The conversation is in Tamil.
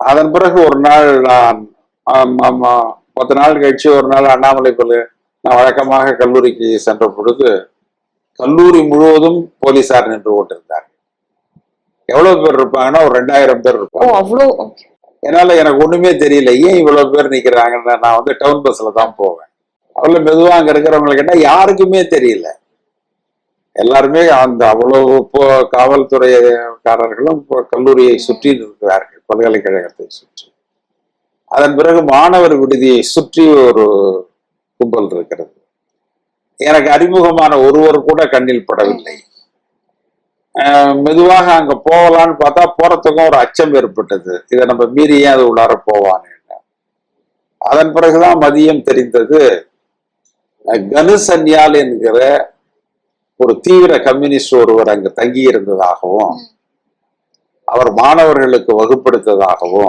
அதன் பிறகு ஒரு நாள் நான் 10 நாள் கழிச்சு ஒரு நாள் அண்ணாமலை பள்ளி நான் வழக்கமாக கல்லூரிக்கு சென்ற பொழுது கல்லூரி முழுவதும் போலீசார் நின்று கொண்டிருந்தார். எவ்வளவு பேர் இருப்பாங்கன்னா ஒரு 2000 பேர் இருப்பாங்க. என்னால எனக்கு ஒண்ணுமே தெரியல, ஏன் இவ்வளவு பேர் நிக்கிறாங்கன்னு. நான் வந்து டவுன் பஸ்ல தான் போவேன். அவ்வளவு மெதுவா அங்க இருக்கிறவங்களுக்கு என்ன யாருக்குமே தெரியல. எல்லாருமே அந்த அவ்வளவு காவல்துறைக்காரர்களும் கல்லூரியை சுற்றி இருக்கிறார்கள், பல்கலைக்கழகத்தை சுற்றி. அதன் பிறகு மாணவர் விடுதியை சுற்றி ஒரு கும்பல் இருக்கிறது. எனக்கு அறிமுகமான ஒருவர் கூட கண்ணில் படவில்லை. மெதுவாக அங்க போகலான்னு பார்த்தா போறதுக்கும் ஒரு அச்சம் ஏற்பட்டது. இதை நம்ம மீறி ஏன் அது உள்ளார போவான்னு. அதன் பிறகுதான் மதியம் தெரிந்தது, கனு சன்யால் என்கிற ஒரு தீவிர கம்யூனிஸ்ட் ஒருவர் அங்கு தங்கி இருந்ததாகவும் அவர் மாணவர்களுக்கு வகுப்படுத்ததாகவும்